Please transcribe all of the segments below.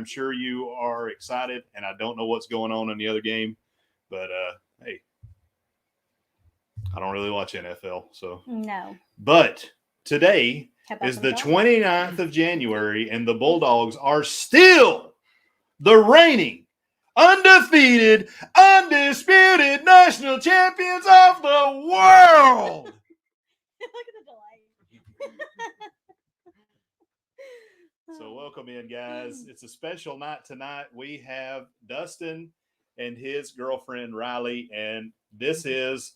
I'm sure you are excited, and I don't know what's going on in the other game, but hey, I don't really watch NFL, so no. But today is the 29th of January, and the Bulldogs are still the reigning, undefeated, undisputed national champions of the world. Look at the delay. So welcome in, guys. It's a special night tonight. We have Dustin and his girlfriend, Riley, and this is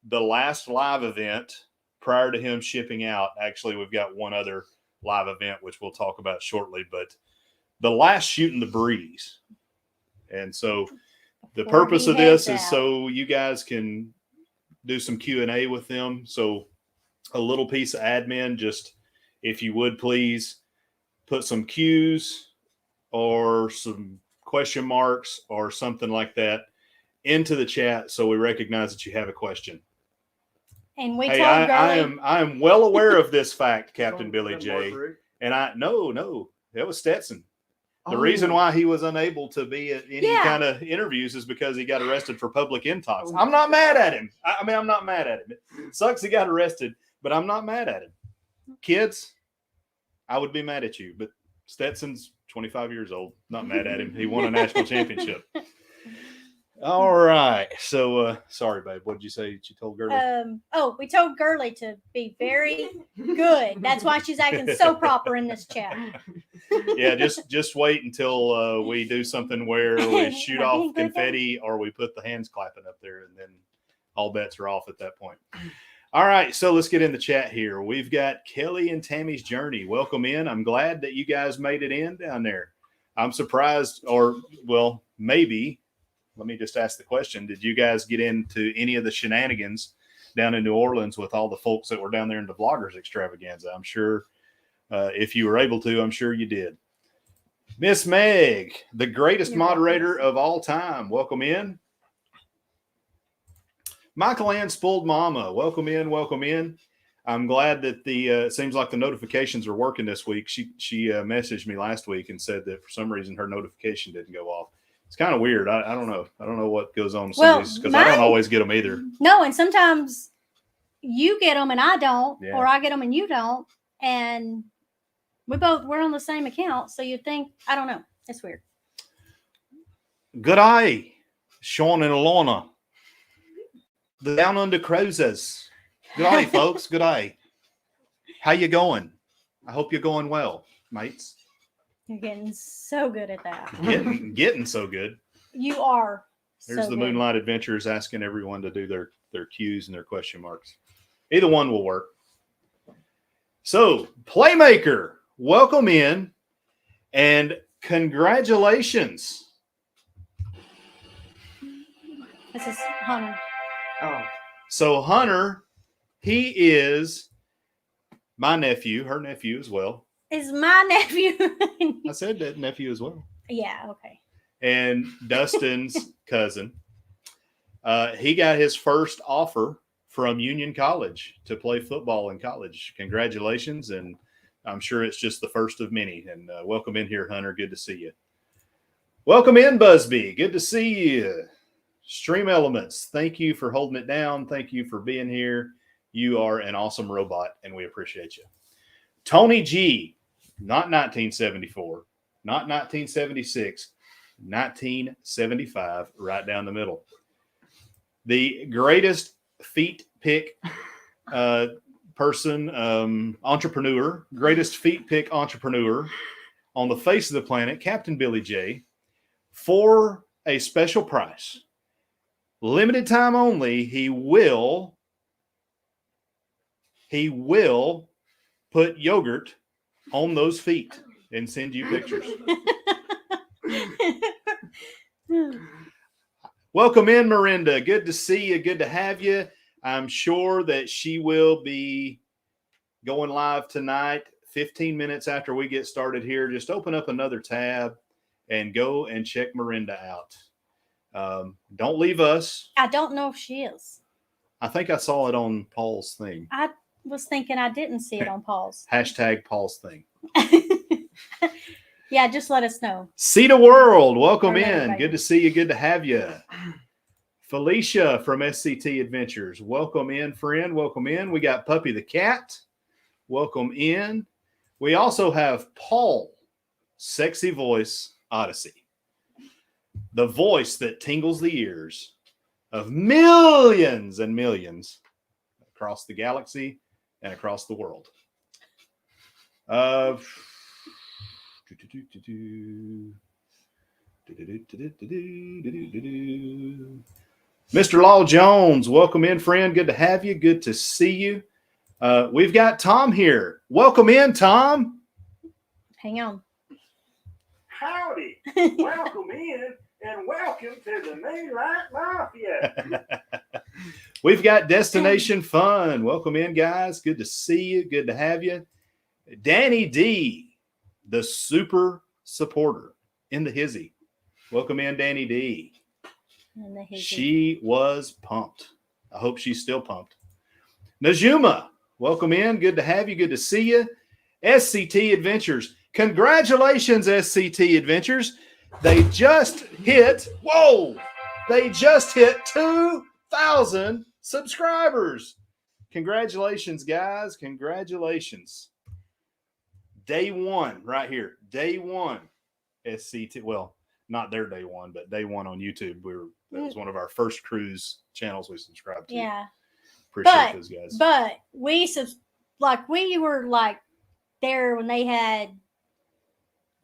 the last live event prior to him shipping out. Actually, we've got one other live event, which we'll talk about shortly, but the last Shootin the Breeze. And so the purpose of this is so you guys can do some Q&A with them. So a little piece of admin, just if you would please put some Q's or some question marks or something like that into the chat so we recognize that you have a question. And we told Gurley. I am well aware of this fact, Captain Billy J. And no, that was Stetson. The reason why he was unable to be at any kind of interviews is because he got arrested for public intox. I'm not mad at him. I'm not mad at him. It sucks he got arrested, but I'm not mad at him. Kids, I would be mad at you, but Stetson's 25 years old. Not mad at him. He won a national championship. All right. So, sorry, babe. What did you say? You told Gurley? We told Gurley to be very good. That's why she's acting so proper in this chat. Yeah, just wait until we do something where we shoot off confetti or we put the hands clapping up there, and then all bets are off at that point. All right, so let's get in the chat here. We've got Kelly and Tammy's Journey. Welcome in. I'm glad that you guys made it in down there. I'm surprised, or, well, maybe, let me just ask the question. Did you guys get into any of the shenanigans down in New Orleans with all the folks that were down there in the Vloggers Extravaganza? I'm sure if you were able to, I'm sure you did. Miss Meg, the greatest moderator of all time. Welcome in. Michael Ann Spoiled Mama, welcome in, welcome in. I'm glad that it seems like the notifications are working this week. She messaged me last week and said that for some reason her notification didn't go off. It's kind of weird. I don't know. I don't know what goes on with some of these because I don't always get them either. No, and sometimes you get them and I don't, or I get them and you don't, and we're on the same account, so you'd think, I don't know. It's weird. Good eye, Sean and Alana. The Down Under Cruisers. Good eye, folks. Good eye. How you going? I hope you're going well, mates. You're getting so good at that. Getting so good. You are. There's the Moonlight Adventures asking everyone to do their Q's and their question marks. Either one will work. So, Playmaker, welcome in and congratulations. This is Hunter. Oh. So Hunter, he is my nephew, her nephew as well. Is my nephew. I said that nephew as well. Yeah, okay. And Dustin's cousin. He got his first offer from Union College to play football in college. Congratulations, and I'm sure it's just the first of many. And welcome in here, Hunter. Good to see you. Welcome in, Busby. Good to see you. Stream Elements, thank you for holding it down. Thank you for being here. You are an awesome robot, and we appreciate you. Tony G, not 1974, not 1976, 1975, right down the middle. The greatest feet pick entrepreneur, greatest feet pick entrepreneur on the face of the planet, Captain Billy J, for a special price. Limited time only, he will put yogurt on those feet and send you pictures. Welcome in, Miranda. Good to see you. Good to have you. I'm sure that she will be going live tonight, 15 minutes after we get started here. Just open up another tab and go and check Miranda out. Don't leave us. I don't know if she is. I think I saw it on Paul's thing. I was thinking I didn't see it on Paul's. Hashtag Paul's thing. Yeah, just let us know. See the world. Welcome Or in. everybody. Good to see you. Good to have you. Felicia from SCT Adventures. Welcome in, friend. Welcome in. We got Puppy the Cat. Welcome in. We also have Paul, Sexy Voice Odyssey. The voice that tingles the ears of millions and millions across the galaxy and across the world. Mr. Law Jones, welcome in, friend. Good to have you. Good to see you. We've got Tom here. Welcome in, Tom. Hang on. Howdy. Welcome in and welcome to the Moonlight Mafia. We've got Destination Fun. Welcome in, guys. Good to see you. Good to have you. Danny D, the super supporter in the hizzy. Welcome in, Danny D. She was pumped. I hope she's still pumped. Najuma, welcome in. Good to have you. Good to see you. SCT Adventures. Congratulations, SCT Adventures. They just hit 2,000 subscribers. Congratulations, guys. Congratulations. Day one right here. Day one. SCT. Well, not their day one, but day one on YouTube. That was one of our first cruise channels we subscribed to. Yeah. Appreciate those guys. But we were like there when they had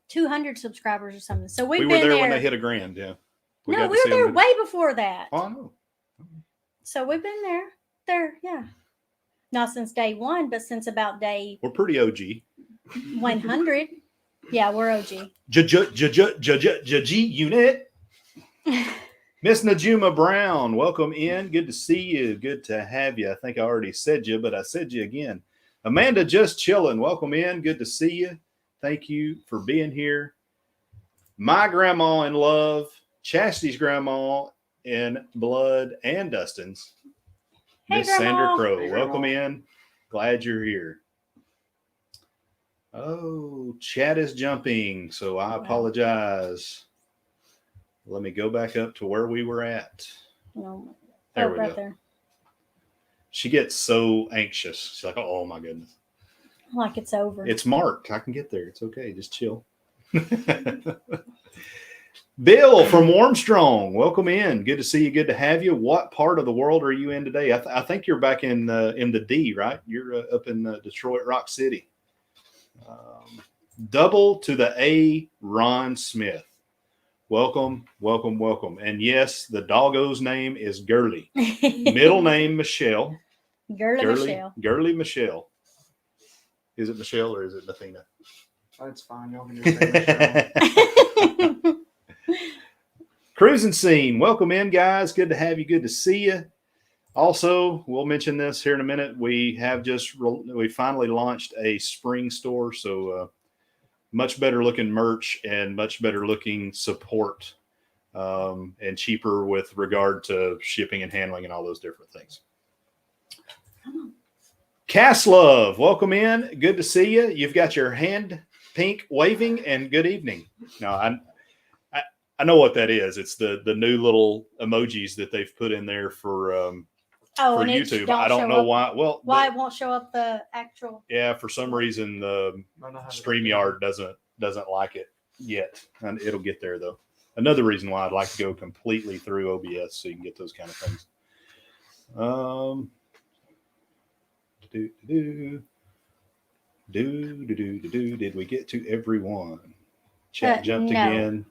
200 subscribers or something. So we were been there there when they hit 1,000,000. Yeah. We were there way before that. Oh, I know. So we've been there, yeah. Not since day one, but since about day. We're pretty OG. 100. Yeah, we're OG. G unit. Miss Najuma Brown, welcome in. Good to see you. Good to have you. I think I already said you, but I said you again. Amanda Just Chilling, welcome in. Good to see you. Thank you for being here. My grandma in love, Chastity's grandma in blood, and Dustin's. Hey, Miss Sandra Grandma. Crow, Hey, welcome Grandma. in. Glad you're here. Oh, chat is jumping, so I apologize. Let me go back up to where we were at. No. There we right go. there. She gets so anxious. She's like, oh my goodness. Like it's over. It's marked. I can get there. It's okay. Just chill. Bill from Warmstrong, welcome in. Good to see you. Good to have you. What part of the world are you in today? I think you're back in the D, right? You're up in Detroit, Rock City. Double to the A, Ron Smith. Welcome, welcome, welcome. And yes, the doggo's name is Gurley. Middle name Michelle. Gurley Michelle. Is it Michelle or is it Athena? That's fine. Y'all can just say Michelle. Cruising Scene. Welcome in, guys. Good to have you. Good to see you. Also, we'll mention this here in a minute. We have we finally launched a spring store. So much better looking merch and much better looking support and cheaper with regard to shipping and handling and all those different things. Cass Love, welcome in. Good to see you. You've got your hand pink waving and good evening. Now, I know what that is. It's the new little emojis that they've put in there for YouTube. I don't know why. Well, why it won't show up the actual. Yeah, for some reason the StreamYard doesn't like it yet, and it'll get there though. Another reason why I'd like to go completely through OBS so you can get those kind of things. Did we get to everyone? Chat jumped no. again.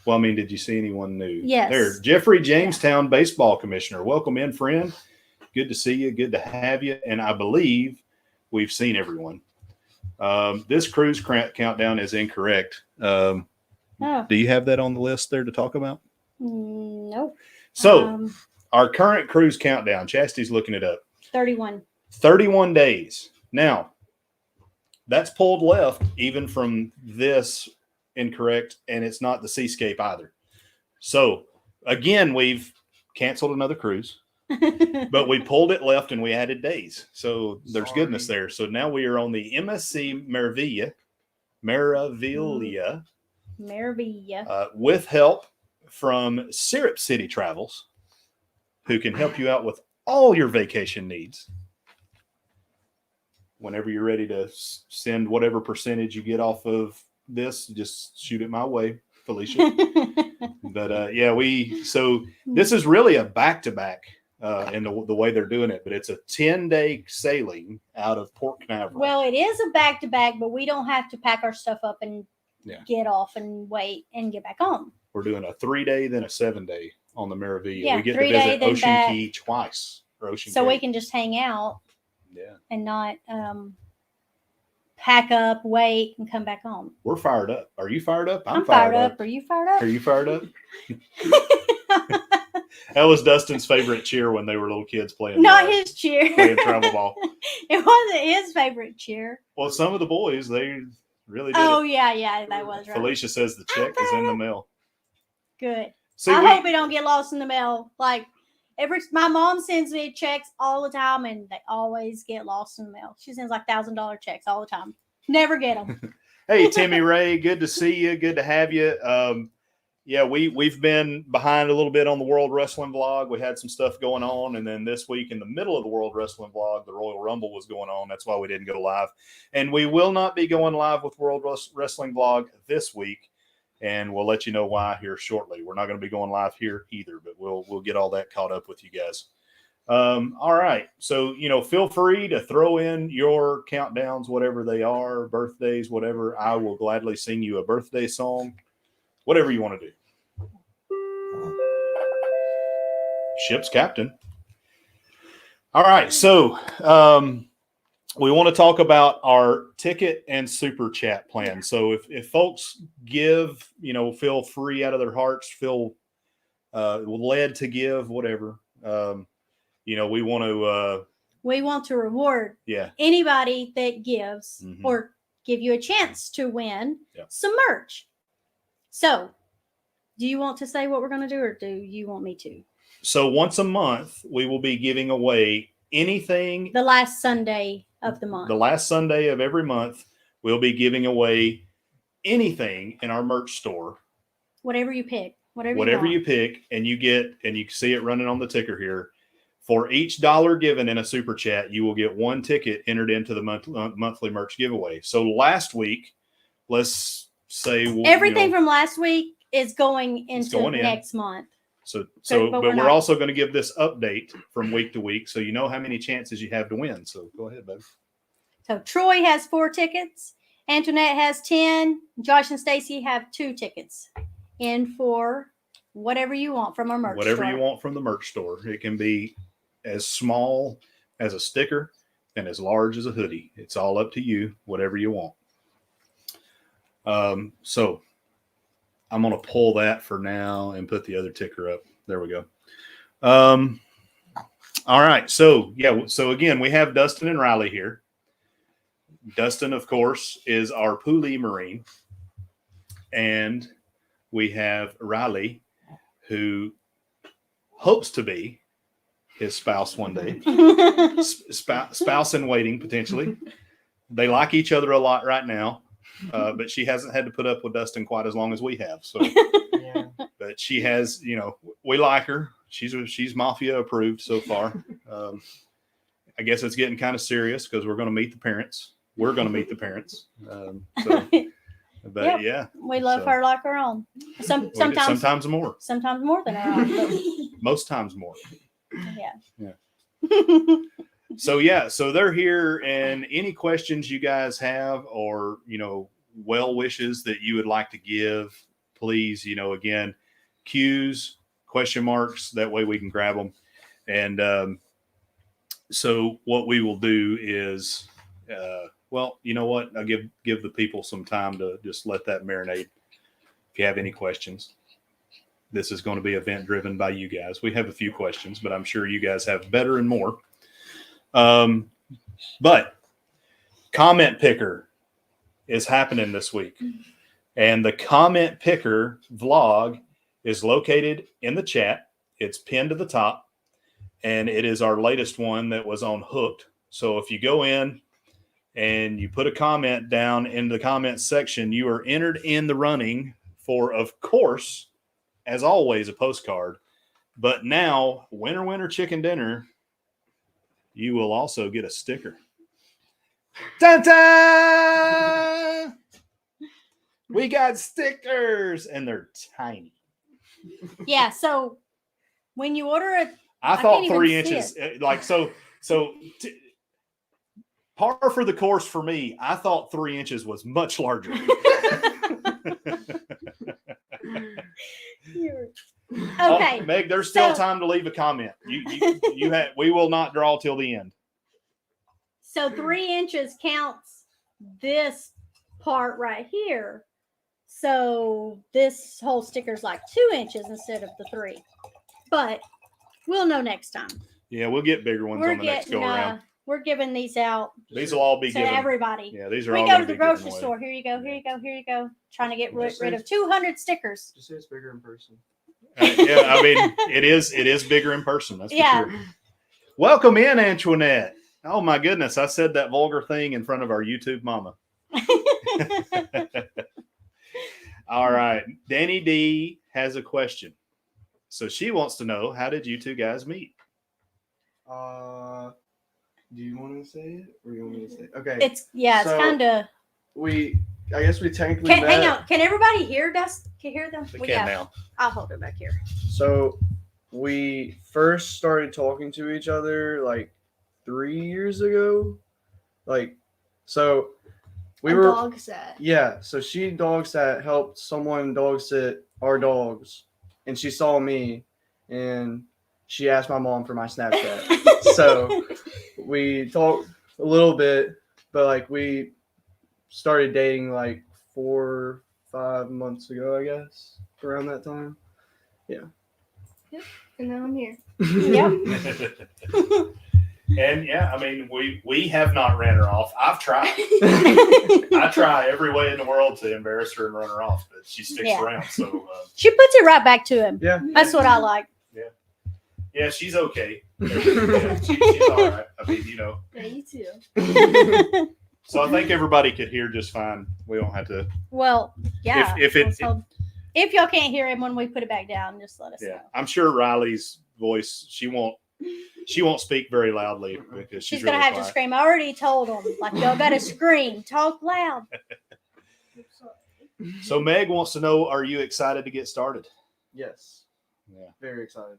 Well, I mean, did you see anyone new? Yes. There, Jeffrey Jamestown Baseball Commissioner. Welcome in, friend. Good to see you. Good to have you. And I believe we've seen everyone. This cruise countdown is incorrect. Do you have that on the list there to talk about? Nope. So our current cruise countdown, Chastity's looking it up. 31. 31 days. Now, that's pulled left even from this incorrect, and it's not the Seascape either. So, again, we've canceled another cruise, but we pulled it left and we added days. So, there's goodness there. So, now we are on the MSC Meraviglia, Maravilha, Maybe. with help from Syrup City Travels, who can help you out with all your vacation needs. Whenever you're ready to send whatever percentage you get off of this, just shoot it my way, Felicia. But so this is really a back-to-back in the way they're doing it, but it's a 10-day sailing out of Port Canaveral. Well, it is a back-to-back, but we don't have to pack our stuff up and get off and wait and get back on. We're doing a 3-day, then a 7-day on the Maravilha. Yeah, we get to 3 day, visit then Ocean back. Key twice. Or Ocean So Cay. we can just hang out Yeah. and not pack up, wait, and come back home. We're fired up. Are you fired up? I'm fired up. Are you fired up? Are you fired up? That was Dustin's favorite cheer when they were little kids playing. Not his cheer. Playing travel ball. It wasn't his favorite cheer. Well, some of the boys, they really did. Oh, it. yeah, that was right. Felicia says the check is in the mail. Good. See, I hope it don't get lost in the mail. Like my mom sends me checks all the time, and they always get lost in the mail. She sends like $1,000 checks all the time. Never get them. Hey, Timmy Ray, good to see you. Good to have you. We've been behind a little bit on the World Wrestling Vlog. We had some stuff going on, and then this week in the middle of the World Wrestling Vlog, the Royal Rumble was going on. That's why we didn't go live. And we will not be going live with World Wrestling Vlog this week, and we'll let you know why here shortly. We're not going to be going live here either, but we'll get all that caught up with you guys. All right. So, feel free to throw in your countdowns, whatever they are, birthdays, whatever. I will gladly sing you a birthday song, whatever you want to do. Ship's captain. All right. So, we want to talk about our ticket and super chat plan. So if folks give, feel free out of their hearts, feel led to give, whatever, we want to reward anybody that gives or give you a chance to win some merch. So do you want to say what we're going to do, or do you want me to? So once a month, we will be giving away anything. The last Sunday of the month. The last Sunday of every month, we'll be giving away anything in our merch store. Whatever you pick. Whatever you pick, and you can see it running on the ticker here. For each $1 given in a super chat, you will get one ticket entered into the monthly merch giveaway. So last week, let's say everything from last week is going into next month. But we're also going to give this update from week to week, so you know how many chances you have to win. So go ahead, babe. So Troy has 4 tickets. Antoinette has 10. Josh and Stacy have 2 tickets in for whatever you want from our merch store. Whatever you want from the merch store. It can be as small as a sticker and as large as a hoodie. It's all up to you, whatever you want. So I'm going to pull that for now and put the other ticker up. There we go. All right. So again, we have Dustin and Riley here. Dustin, of course, is our Popl Marine. And we have Riley, who hopes to be his spouse one day. Spouse in waiting, potentially. They like each other a lot right now. But she hasn't had to put up with Dustin quite as long as we have. So, but she has, we like her. She's Mafia approved so far. I guess it's getting kind of serious because we're going to meet the parents. We're going to meet the parents. We love her like our own. Sometimes more. Sometimes more than our own. But... Most times more. Yeah. So they're here, and any questions you guys have, or well wishes that you would like to give, please, again, Q's, question marks, that way we can grab them. And so what we will do is you know what, I'll give the people some time to just let that marinate. If you have any questions, this is going to be event driven by you guys. We have a few questions, but I'm sure you guys have better and more. But comment picker is happening this week, and the comment picker vlog is located in the chat. It's pinned to the top, and it is our latest one that was on Hooked. So if you go in and you put a comment down in the comments section, you are entered in the running for, of course, as always, a postcard. But now, winner, chicken dinner, you will also get a sticker. Ta-da! We got stickers, and they're tiny. Yeah, so when you order it, I thought can't 3 even see inches, like, so par for the course for me. I thought 3 inches was much larger. Okay, oh, Meg, there's still so- time to leave a comment. You have. We will not draw till the end. So 3 inches counts this part right here. So this whole sticker's like 2 inches instead of the 3. But we'll know next time. Yeah, we'll get bigger ones on the next go around. We're giving these out These will all be to given. everybody. Yeah, these are We all go gonna to the be given grocery away. store. Here you go. Here you go. Here you go. Trying to get Just rid of 200 stickers. Just say it's bigger in person. Yeah, I mean, it is bigger in person. That's for sure. Welcome in, Antoinette. Oh my goodness, I said that vulgar thing in front of our YouTube mama. All right, Danny D has a question. So she wants to know, how did you two guys meet? Do you want to say it, or you want me to say it? Okay. It's So- kind of. I guess we technically met. Hang on. Can everybody hear us? Can you hear them? We Well, can yeah. now. I'll hold it back here. So we first started talking to each other like 3 years ago. Like, so we were dog set. Yeah, so she dog sat, helped someone dog sit our dogs, and she saw me, and she asked my mom for my Snapchat. So we talked a little bit, but like we started dating like 4 or 5 months ago, I guess, around that time. And now I'm here. Yep. And yeah, I mean, we have not ran her off. I've tried. I try every way in the world to embarrass her and run her off, but she sticks Yeah. around. So She puts it right back to him. Yeah. That's what I like. yeah, she's okay. Yeah, she's all right. I mean, you know. Yeah, you too. So I think everybody could hear just fine. We don't have to. Well, yeah. If if y'all can't hear him when we put it back down, just let us Yeah, know. I'm sure Riley's voice. She won't speak very loudly because She's really gonna have quiet. to scream. I already told him, like, y'all gotta scream, talk loud. So Meg wants to know: are you excited to get started? Yes. Yeah. Very excited.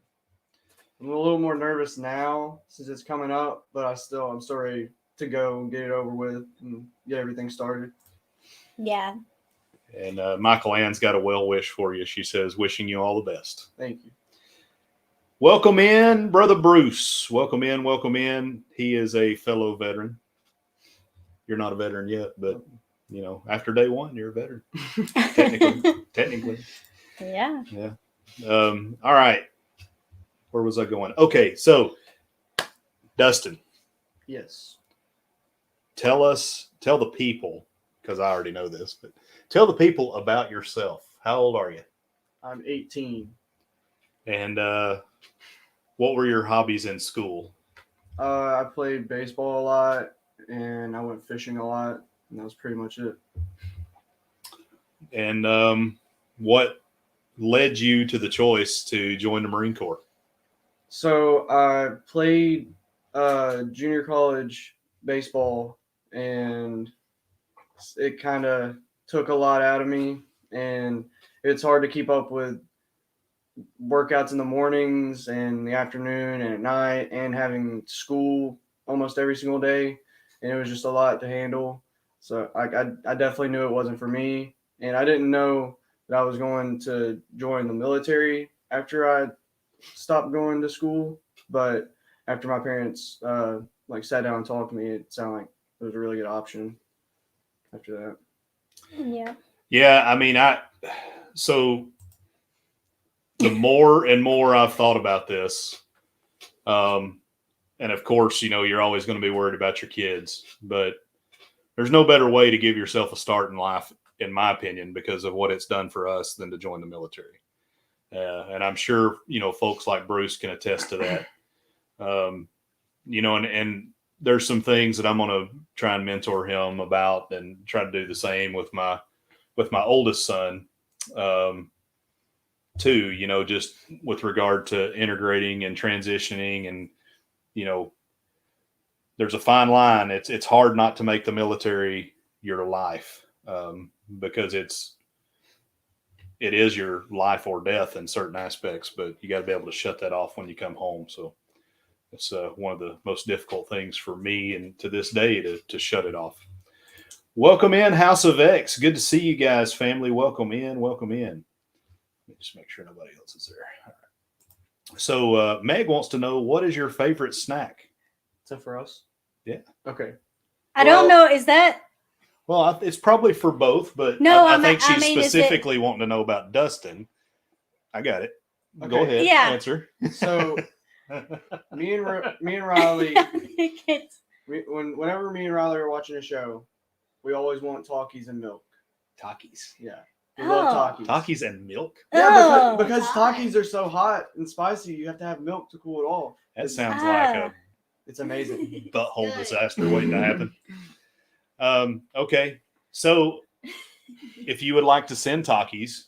I'm a little more nervous now since it's coming up, but I'm still ready to go and get it over with and get everything started. Yeah. And Michael Ann's got a well wish for you. She says, wishing you all the best. Thank you. Welcome in, Brother Bruce. Welcome in. Welcome in. He is a fellow veteran. You're not a veteran yet, but, you know, after day one, you're a veteran. Technically. Yeah. Yeah. All right. Where was I going? Okay. So, Dustin, Yes. tell the people, because I already know this, but tell the people about yourself. How old are you? I'm 18. And what were your hobbies in school? I played baseball a lot, and I went fishing a lot, and that was pretty much it. And what led you to the choice to join the Marine Corps? So I played junior college baseball, and it kind of took a lot out of me, and it's hard to keep up with workouts in the mornings and the afternoon and at night and having school almost every single day, and it was just a lot to handle. So I definitely knew it wasn't for me, and I didn't know that I was going to join the military after I stopped going to school, but after my parents sat down and talked to me, it sounded like it was a really good option after that. Yeah. Yeah, I mean, so the more and more I've thought about this, and of course, you know, you're always going to be worried about your kids, but there's no better way to give yourself a start in life, in my opinion, because of what it's done for us than to join the military. And I'm sure, you know, folks like Bruce can attest to that. You know, and there's some things that I'm going to try and mentor him about, and try to do the same with my oldest son, too. You know, just with regard to integrating and transitioning, and you know, there's a fine line. It's hard not to make the military your life, because it is your life or death in certain aspects, but you got to be able to shut that off when you come home. So it's one of the most difficult things for me, and to this day, to shut it off. Welcome in, House of X. Good to see you guys, family. Welcome in. Welcome in. Let me just make sure nobody else is there. All right. So Meg wants to know, what is your favorite snack? Is that for us? Yeah. Okay. I don't know. Is that? Well, it's probably for both, but No, I think she's is it- specifically wanting to know about Dustin. I got it. Go Okay. ahead. Yeah. Answer. So me and Riley, It's- whenever me and Riley are watching a show, we always want Takis and milk. Takis. Yeah. We love Takis. Takis and milk? Yeah, Oh, because God. Takis are so hot and spicy, you have to have milk to cool it off. That sounds like a It's amazing. butthole Good. disaster waiting to happen. Okay. So if you would like to send Takis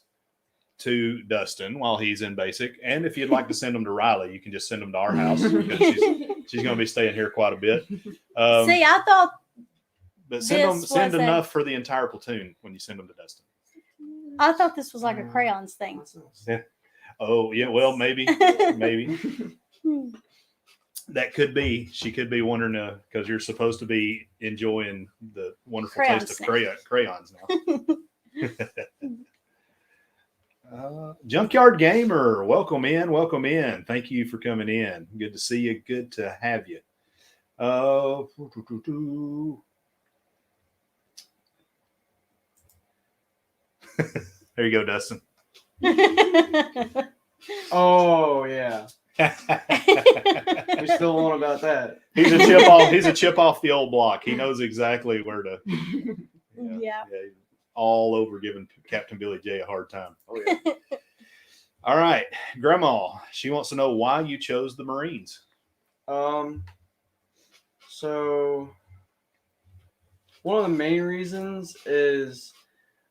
to Dustin while he's in basic, and if you'd like to send them to Riley, you can just send them to our house, because she's going to be staying here quite a bit. See, I thought But this send was enough for the entire platoon when you send them to Dustin. this was like a crayons thing. Oh yeah, well maybe that could be. She could be wondering, because you're supposed to be enjoying the wonderful Crayon taste of snack. crayons now. Junkyard Gamer, welcome in. Thank you for coming in. Good to see you. Good to have you. There you go, Dustin. Oh yeah. We still on about that. He's a chip off the old block. He knows exactly where to. Yeah. All over giving Captain Billy J a hard time. Oh yeah. All right, Grandma. She wants to know why you chose the Marines. So one of the main reasons is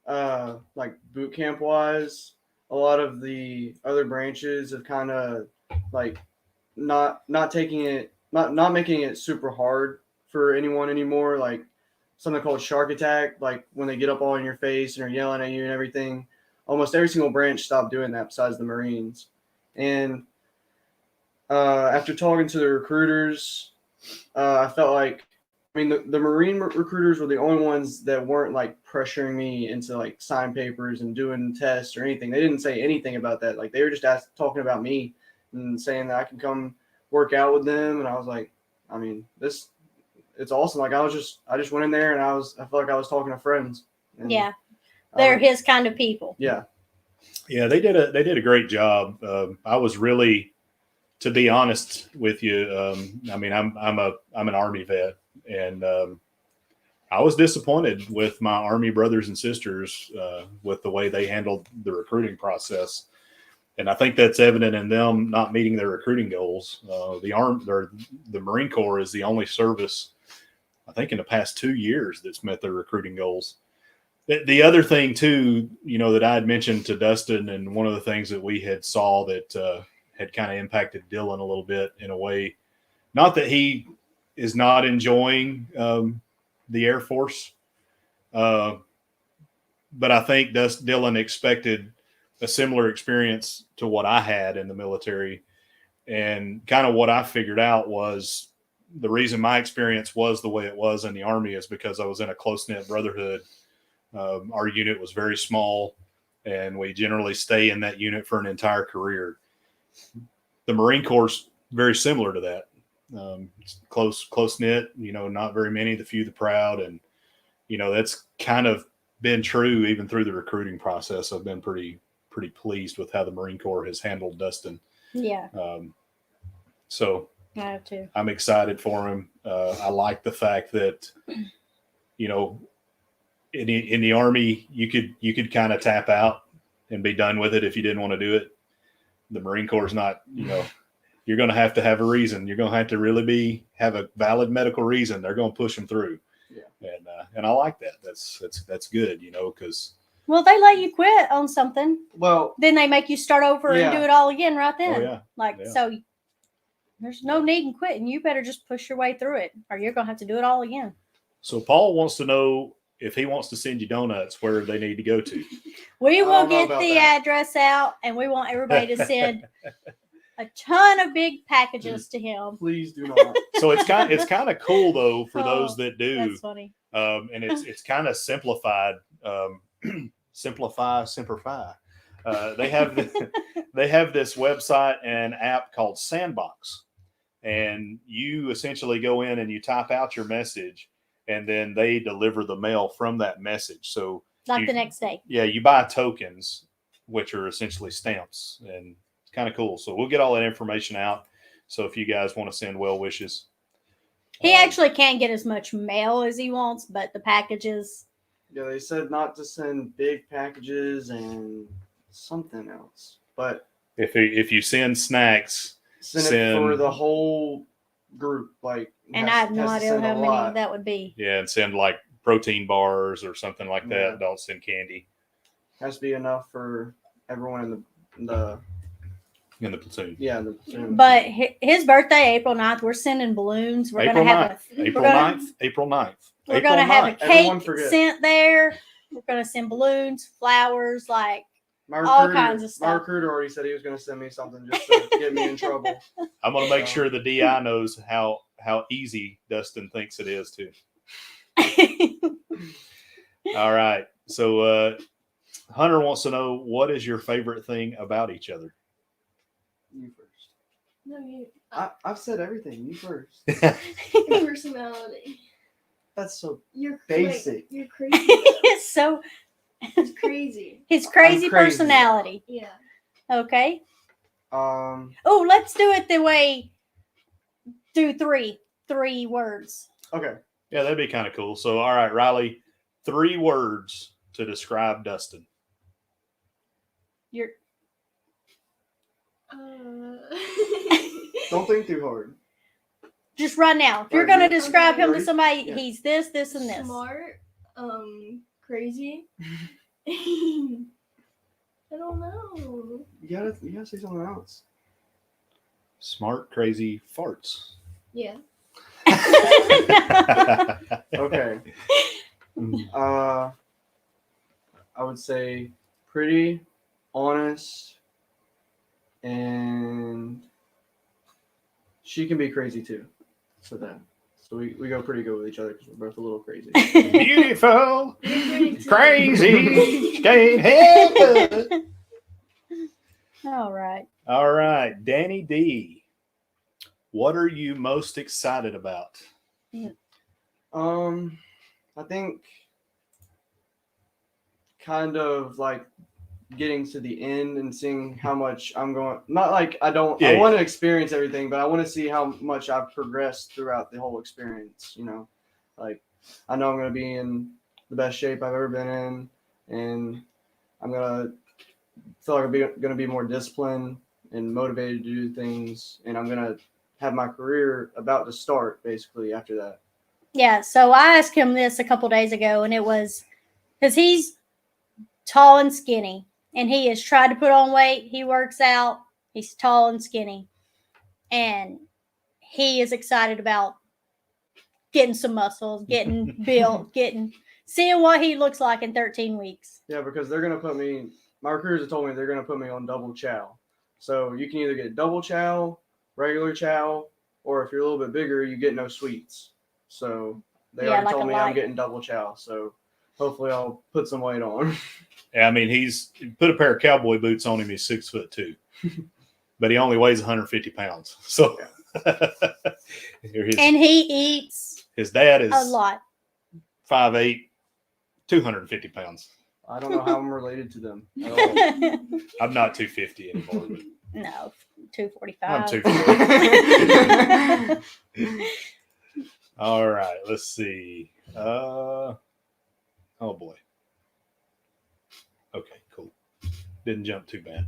like boot camp wise, a lot of the other branches have kind of like not making it super hard for anyone anymore. Like something called shark attack, like when they get up all in your face and are yelling at you and everything. Almost every single branch stopped doing that besides the Marines. And after talking to the recruiters, I felt like, I mean, the Marine recruiters were the only ones that weren't like pressuring me into like sign papers and doing tests or anything. They didn't say anything about that. Like they were just talking about me and saying that I can come work out with them. And I was like, I mean, it's awesome. Like I just went in there and I felt like I was talking to friends. And, Yeah. They're his kind of people. Yeah. Yeah, they did a great job. I was really, to be honest with you, I mean, I'm an Army vet, and I was disappointed with my Army brothers and sisters with the way they handled the recruiting process, and I think that's evident in them not meeting their recruiting goals. The Marine Corps is the only service, I think, in the past 2 years that's met their recruiting goals. The other thing too, that I had mentioned to Dustin, and one of the things that we had saw that had kind of impacted Dylan a little bit in a way, not that he is not enjoying the Air Force, but I think Dylan expected a similar experience to what I had in the military, and kind of what I figured out was the reason my experience was the way it was in the Army is because I was in a close-knit brotherhood. Our unit was very small, and we generally stay in that unit for an entire career. The Marine Corps is very similar to that. Close knit, not very many, the few, the proud. And, that's kind of been true even through the recruiting process. I've been pretty pleased with how the Marine Corps has handled Dustin. Yeah. So I have too. I'm excited for him. I like the fact that, in the Army, you could kind of tap out and be done with it if you didn't want to do it. The Marine Corps is not, you're going to have a reason. You're going to have to really have a valid medical reason. They're going to push them through. Yeah. And I like that. That's good, because. Well, they let you quit on something. Well, Then they make you start over and do it all again right then. Oh, yeah. Yeah. So there's no need in quitting. You better just push your way through it, or you're going to have to do it all again. So Paul wants to know if he wants to send you donuts, where they need to go to. We will don't know get about the that. address out, and we want everybody to send a ton of big packages to him. please do not. So it's kind of cool though for those that do. That's funny. And it's kind of simplified. Simplify. They have this website and app called Sandbox, and you essentially go in and you type out your message, and then they deliver the mail from that message. So Like the next day. yeah, you buy tokens, which are essentially stamps, and it's kind of cool. So we'll get all that information out. So if you guys want to send well wishes, He actually can't get as much mail as he wants, but the packages. Yeah, they said not to send big packages and something else, but if you send snacks, send it for the whole group. Like, And I have no idea how many that would be. yeah, and send like protein bars or something like that. Yeah. Don't send candy Has to be enough for everyone in the in the platoon. yeah. The platoon. But his birthday, April 9th, we're sending balloons. We're going to have April gonna- 9th. April 9th. we're April going to have a 9th. Everyone cake forget. sent there. We're going to send balloons, flowers, like my all recruiter, kinds of stuff. My recruiter already said he was going to send me something just to get me in trouble. I'm going to make sure the DI knows how easy Dustin thinks it is too. All right. So Hunter wants to know, what is your favorite thing about each other? You first. No, you. I've said everything. You first. Your personality. That's so You're basic. You're crazy. It's so It's crazy. his crazy crazy. personality. Yeah. Okay. Um. Oh, let's do it the way. Do three words. Okay. Yeah, that'd be kind of cool. So, all right, Riley, 3 words to describe Dustin. You're Don't think too hard. just right now. If you're Alright, going to describe him to ready? somebody, Yeah. he's this, this, and this. Smart. Crazy. I don't know. You gotta say something else. Smart, crazy, farts. Yeah. Okay. I would say pretty, honest, and she can be crazy too. So we go pretty good with each other because we're both a little crazy. Beautiful, You're pretty too. crazy, can't help it. All right. All right, Danny D. What are you most excited about? I think kind of like getting to the end and seeing how much I'm going. Not like I don't. Yeah, I want to experience everything, but I want to see how much I've progressed throughout the whole experience. Like I know I'm going to be in the best shape I've ever been in, and I'm gonna feel like I'm going to be more disciplined and motivated to do things, and I'm gonna have my career about to start basically after that. Yeah. So I asked him this a couple days ago, and it was because he's tall and skinny, and he has tried to put on weight. He works out. He's tall and skinny, and he is excited about getting some muscles, getting built, seeing what he looks like in 13 weeks. Yeah, because they're gonna put me. My recruiters have told me they're gonna put me on double chow. So you can either get double chow, regular chow, or if you're a little bit bigger, you get no sweets. So they Yeah, already like told a me I'm light. getting double chow. So hopefully I'll put some weight on. Yeah, I mean, he's put a pair of cowboy boots on him. He's 6'2", but he only weighs 150 pounds. So And he eats his dad is a lot. 5'8", 250 pounds. I don't know how I'm related to them at all. I'm not 250 anymore, but No, 245. I'm 240. All right, let's see. Oh boy. Okay, cool. Didn't jump too bad.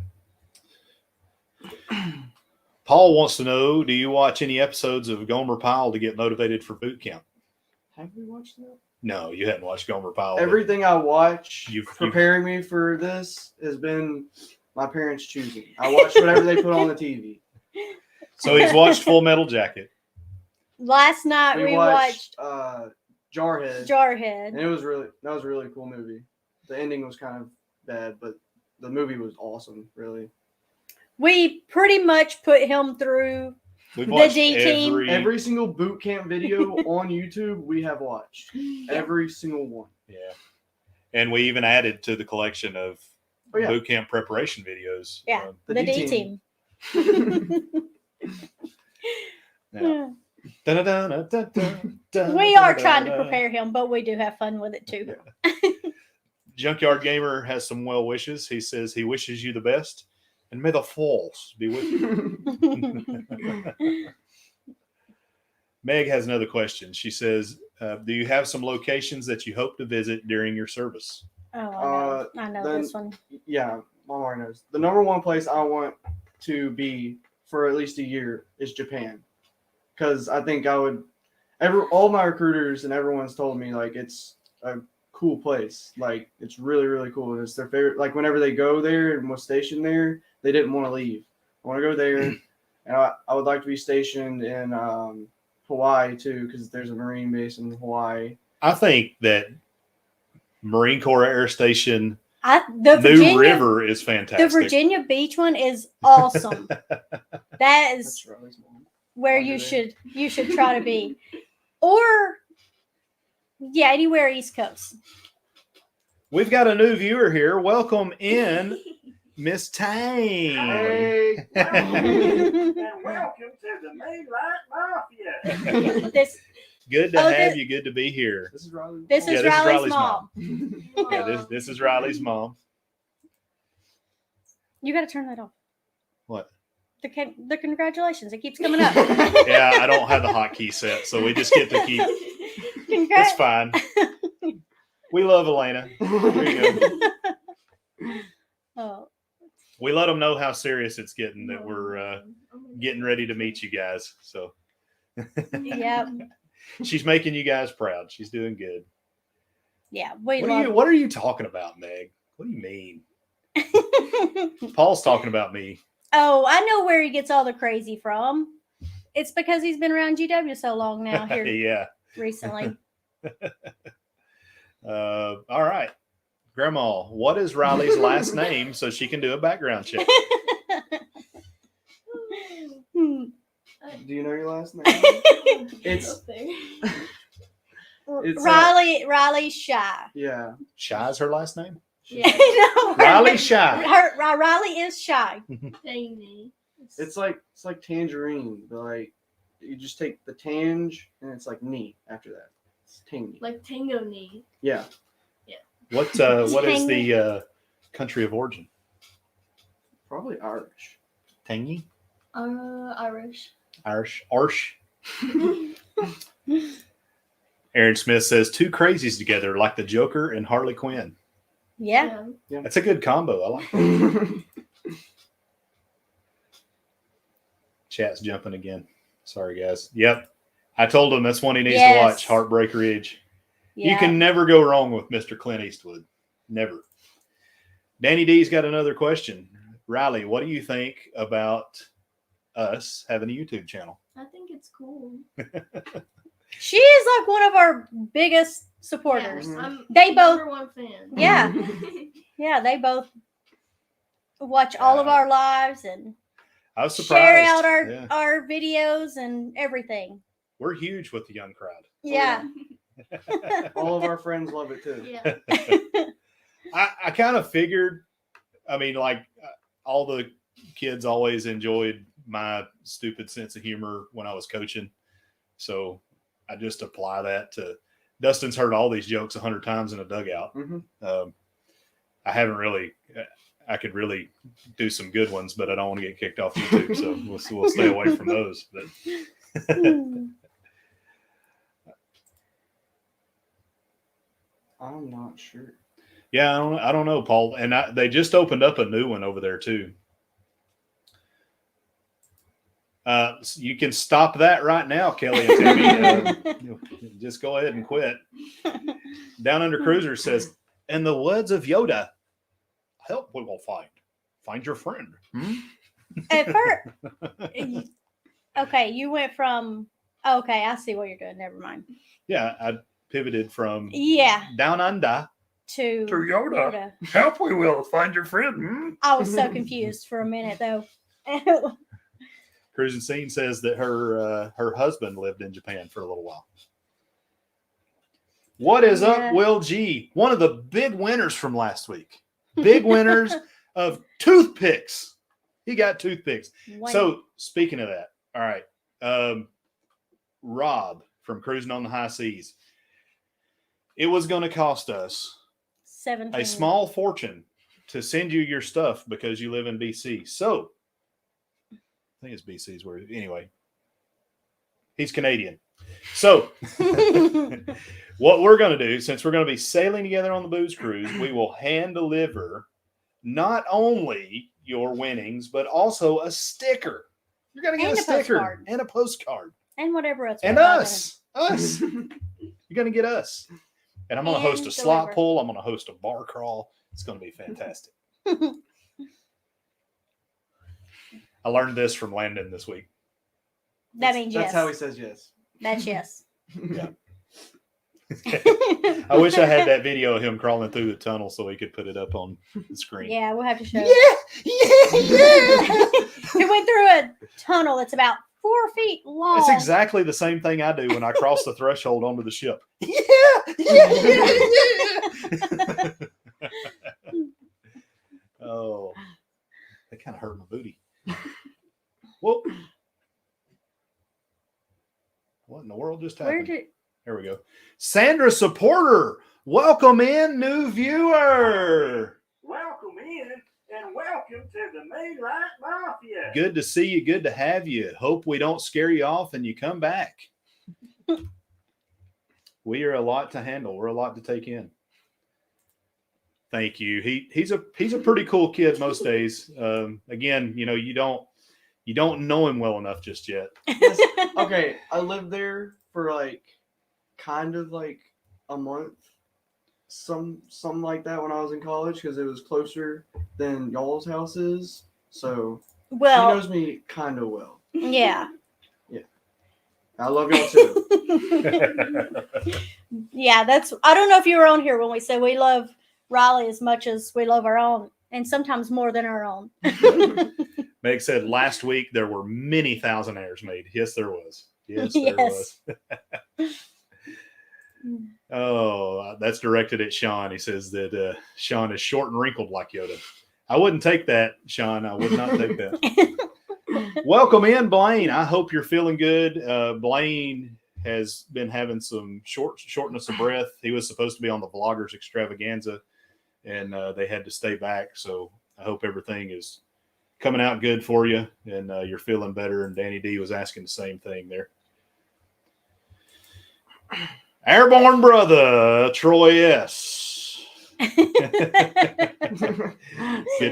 Paul wants to know, do you watch any episodes of Gomer Pyle to get motivated for boot camp? Have we watched that? No, you hadn't watched Gomer Pyle. Everything I watch You've- preparing me for this has been my parents choosing. I watch whatever they put on the TV. So he's watched Full Metal Jacket. Last night we watched Jarhead. Jarhead. And that was a really cool movie. The ending was kind of bad, but the movie was awesome, really. We pretty much put him through. We've The watched D team. Every single boot camp video on YouTube we have watched. Every single one. Yeah. And we even added to the collection of Oh, yeah. boot camp preparation videos. Yeah, the the D D team. Yeah. We are trying to prepare him, but we do have fun with it too. Junkyard Gamer has some well wishes. He says he wishes you the best, and may the force be with you. Meg has another question. She says, do you have some locations that you hope to visit during your service? Oh, I know then- this one. Yeah, Mom already knows. The number one place I want to be for at least a year is Japan. Because I think I would all my recruiters and everyone's told me like it's a cool place. Like it's really, really cool. It's their favorite. Like whenever they go there and was stationed there, they didn't want to leave. I want to go there, and I would like to be stationed in Hawaii too, because there's a Marine base in Hawaii. I think that Marine Corps Air Station The New River is fantastic. The Virginia Beach one is awesome. That is That's Riley's mom. where Under you should try to be, or yeah, anywhere East Coast. We've got a new viewer here. Welcome in, Miss Tang. Hey. And welcome to the Moonlight Mafia. This Good to Oh, have this- you. Good to be here. This is Riley. this Yeah, is this is Riley's Riley's mom. Yeah, this is Riley's mom. You got to turn that off. What? The congratulations. It keeps coming up. Yeah, I don't have the hotkey set, so we just get to keep. It's Congrats. fine. We love Elena. There you go. Oh, We let them know how serious it's getting, that we're getting ready to meet you guys. So yeah, she's making you guys proud. She's doing good. yeah. We What are you talking about, Meg? What do you mean? love. Paul's talking about me. Oh, I know where he gets all the crazy from. It's because he's been around GW so long now here Yeah. recently. All right. Grandma, what is Riley's last name so she can do a background check? Hmm. Do you know your last name? It's It's, Riley Shy. yeah. Shy's her last name? Yeah. No, Riley Shy. Riley is shy. Tangy. It's like tangerine, but like you just take the tang and it's like knee after that. It's tangy. Like tango knee. Yeah. What is the country of origin? Probably Irish. Tangy? Irish. Arsh? Aaron Smith says two crazies together like the Joker and Harley Quinn. Yeah. That's a good combo. I like that. Chat's jumping again. Sorry, guys. Yep. I told him that's one he needs to Yes. watch, Heartbreak Ridge. Yeah. You can never go wrong with Mr. Clint Eastwood. Never. Danny D's got another question. Riley, what do you think about us having a YouTube channel? I think it's cool. She is like one of our biggest supporters. Mhm. I'm They both- number one fan. Yeah. Yeah, they both watch all of our lives and I was surprised. share out Yeah. our videos and everything. We're huge with the young crowd. Yeah. All of our friends love it too. Yeah. I kind of figured, I mean, like all the kids always enjoyed my stupid sense of humor when I was coaching. So I just apply that to Dustin's heard all these jokes 100 times in a dugout. Mhm. I haven't really, I could really do some good ones, but I don't want to get kicked off YouTube. So we'll stay away from those. But I'm not sure. yeah, I don't know, Paul. And they just opened up a new one over there too. You can stop that right now, Kelly and Timmy. Just go ahead and quit. Down Under Cruiser says, "In the words of Yoda, help we will find. Find your friend." At first, okay, you went from. Okay, I see what you're doing. Never mind. Yeah, I pivoted from Down Under to Yoda. Help we will find your friend. I was so confused for a minute though. Cruising Scene says that her husband lived in Japan for a little while. What is up, Will G? One of the big winners from last week. Big winners of toothpicks. He got toothpicks. So speaking of that, all right. Rob from Cruising on the High Seas. It was going to cost us 17. a small fortune to send you your stuff because you live in BC. So I think it's BC's where, anyway, he's Canadian. So what we're going to do, since we're going to be sailing together on the booze cruise, we will hand deliver not only your winnings, but also a sticker. You're going to get a sticker postcard. And a postcard. And whatever else. And us. You're going to get us. And I'm going to host a slot pull. I'm going to host a bar crawl. It's going to be fantastic. I learned this from Landon this week. That means yes. That's how he says yes. That's yes. Yeah. I wish I had that video of him crawling through the tunnel so we could put it up on the screen. Yeah, we'll have to show it. He went through a tunnel that's about 4 feet long. That's exactly the same thing I do when I cross the threshold onto the ship. Oh, that kind of hurt my booty. Well, what in the world just happened? There we go. Sandra Supporter, welcome in, new viewer. Welcome in and welcome to the Moonlight Mafia. Good to see you. Good to have you. Hope we don't scare you off and you come back. We are a lot to handle. We're a lot to take in. Thank you. He's a pretty cool kid most days. Again, you don't know him well enough just yet. Yes. Okay, I lived there for kind of a month, something like that when I was in college because it was closer than y'all's house is. So he knows me kind of well. Yeah. Yeah. I love y'all too. Yeah, I don't know if you were on here when we said we love Riley as much as we love our own, and sometimes more than our own. Meg said last week there were many thousandaires made. Yes, there was. Yes, there was. Oh, that's directed at Sean. He says that Sean is short and wrinkled like Yoda. I wouldn't take that, Sean. I would not take that. Welcome in, Blaine. I hope you're feeling good. Blaine has been having some shortness of breath. He was supposed to be on the Vloggers Extravaganza, and they had to stay back. So I hope everything is coming out good for you, and you're feeling better. And Danny D was asking the same thing there. Airborne brother, Troy S. Good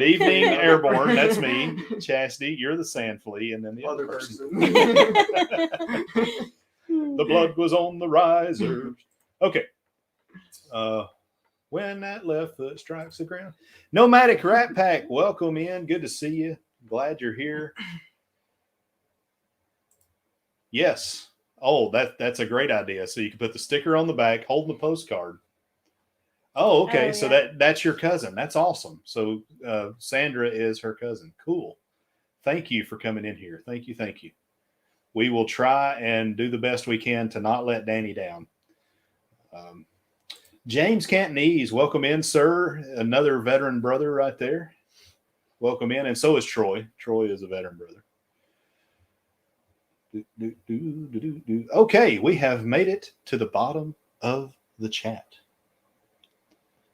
evening, Airborne. That's me. Chastity, you're the sand flea, and then the other person. The blood was on the risers. Okay. When that left foot strikes the ground. Nomadic Rat Pack, welcome in. Good to see you. Glad you're here. Yes. Oh, that's a great idea. So you can put the sticker on the back, holding the postcard. Oh, okay. So that's your cousin. That's awesome. So Sandra is her cousin. Cool. Thank you for coming in here. Thank you. Thank you. We will try and do the best we can to not let Danny down. James Cantonese, welcome in, sir. Another veteran brother right there. Welcome in. And so is Troy. Troy is a veteran brother. Okay, we have made it to the bottom of the chat.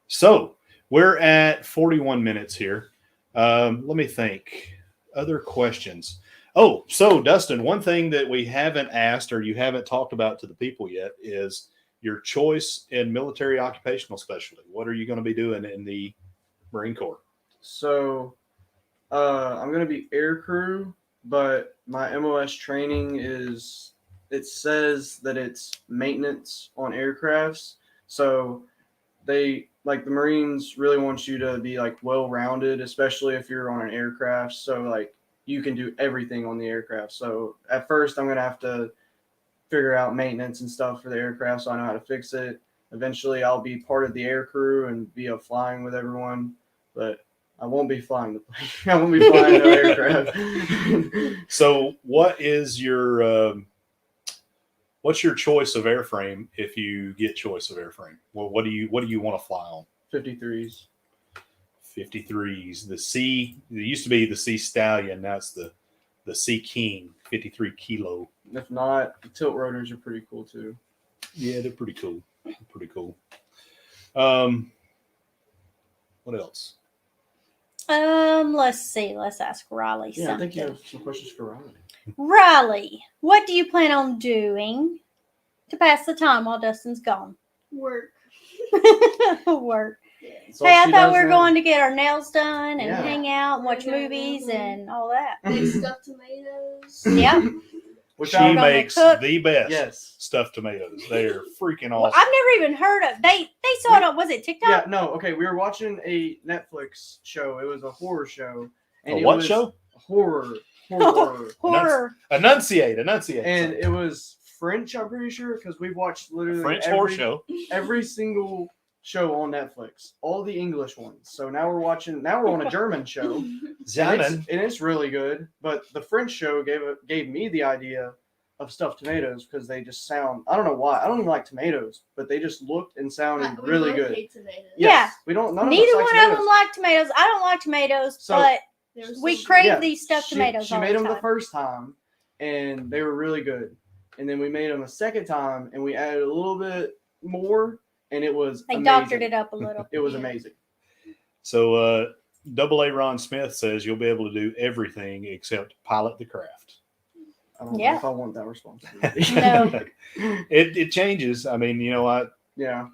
So we're at 41 minutes here. Let me think. Other questions. Oh, so Dustin, one thing that we haven't asked or you haven't talked about to the people yet is your choice in military occupational specialty. What are you going to be doing in the Marine Corps? So I'm going to be air crew, but my MOS training is, it says that it's maintenance on aircrafts. So they, like, the Marines really want you to be like well-rounded, especially if you're on an aircraft. So like you can do everything on the aircraft. So at first I'm going to have to figure out maintenance and stuff for the aircraft so I know how to fix it. Eventually I'll be part of the air crew and be flying with everyone, but I won't be flying the plane. I won't be flying the aircraft. So what is your what's your choice of airframe if you get choice of airframe? Well, what do you want to fly on? 53s. 53s. The C, it used to be the C Stallion, now it's the C King, 53 kilo. If not, the tilt rotors are pretty cool too. Yeah, they're pretty cool. Pretty cool. What else? Let's see. Let's ask Riley Yeah, I something. think you have some questions for Riley. Riley, what do you plan on doing to pass the time while Dustin's gone? Work. Work. Yeah. That's all Hey, I she thought does we were now. going to get our nails done and Yeah. hang out and We're watch gonna go movies home. and all that. Make stuffed tomatoes. Yep. Which She Y'all gonna makes cook? the best yes. stuffed tomatoes. They are freaking Well, awesome. I've never even heard of. They saw it on. Was it TikTok? Yeah, no, okay. We were watching a Netflix show. It was a horror show. A it what was show? Horror. Horror. Enunciate. And it was French, I'm pretty sure, because we've watched literally French every, horror show. every single show on Netflix, all the English ones. So now we're on a German show, and it's really good. But the French show gave me the idea of stuffed tomatoes because they just sound, I don't know why, I don't even like tomatoes, but they just looked and sounded We really both good. hate tomatoes. Yeah. We don't. None Neither of us like one tomatoes. of them like tomatoes. I don't like tomatoes, So- but There's we some- crave Yeah, these stuffed tomatoes She all made the them time. the first time, and they were really good. And then we made them a second time, and we added a little bit more, and it was They amazing. doctored it up a little. It was Yeah. amazing. So Double A Ron Smith says you'll be able to do everything except pilot the craft. I don't Yeah. know if I want that responsibility. No. It changes. I mean, Yeah.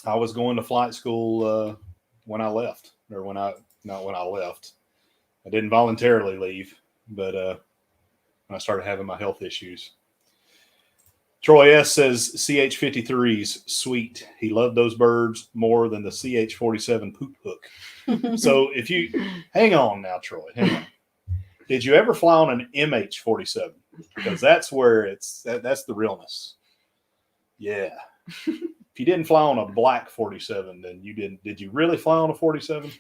I was going to flight school when I left, or not when I left. I didn't voluntarily leave, but when I started having my health issues. Troy S says CH-53s, sweet. He loved those birds more than the CH-47 poop hook. So if you hang on now, Troy, hang on. Did you ever fly on an MH-47? Because that's where that's the realness. Yeah. If you didn't fly on a black 47, then you didn't. Did you really fly on a 47?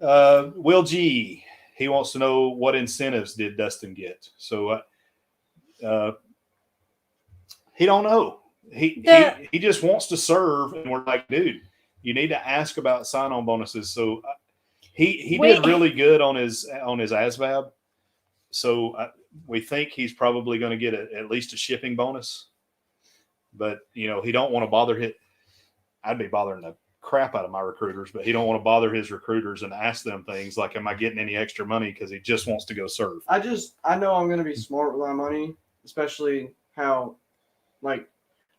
Will G, he wants to know what incentives did Dustin get. So he don't know. He just wants to serve, and we're like, dude, you need to ask about sign-on bonuses. So he did really good on his ASVAB. So we think he's probably going to get at least a shipping bonus. But he don't want to bother I'd be bothering the crap out of my recruiters, but he don't want to bother his recruiters and ask them things like, am I getting any extra money? Because he just wants to go serve. I know I'm going to be smart with my money, especially how,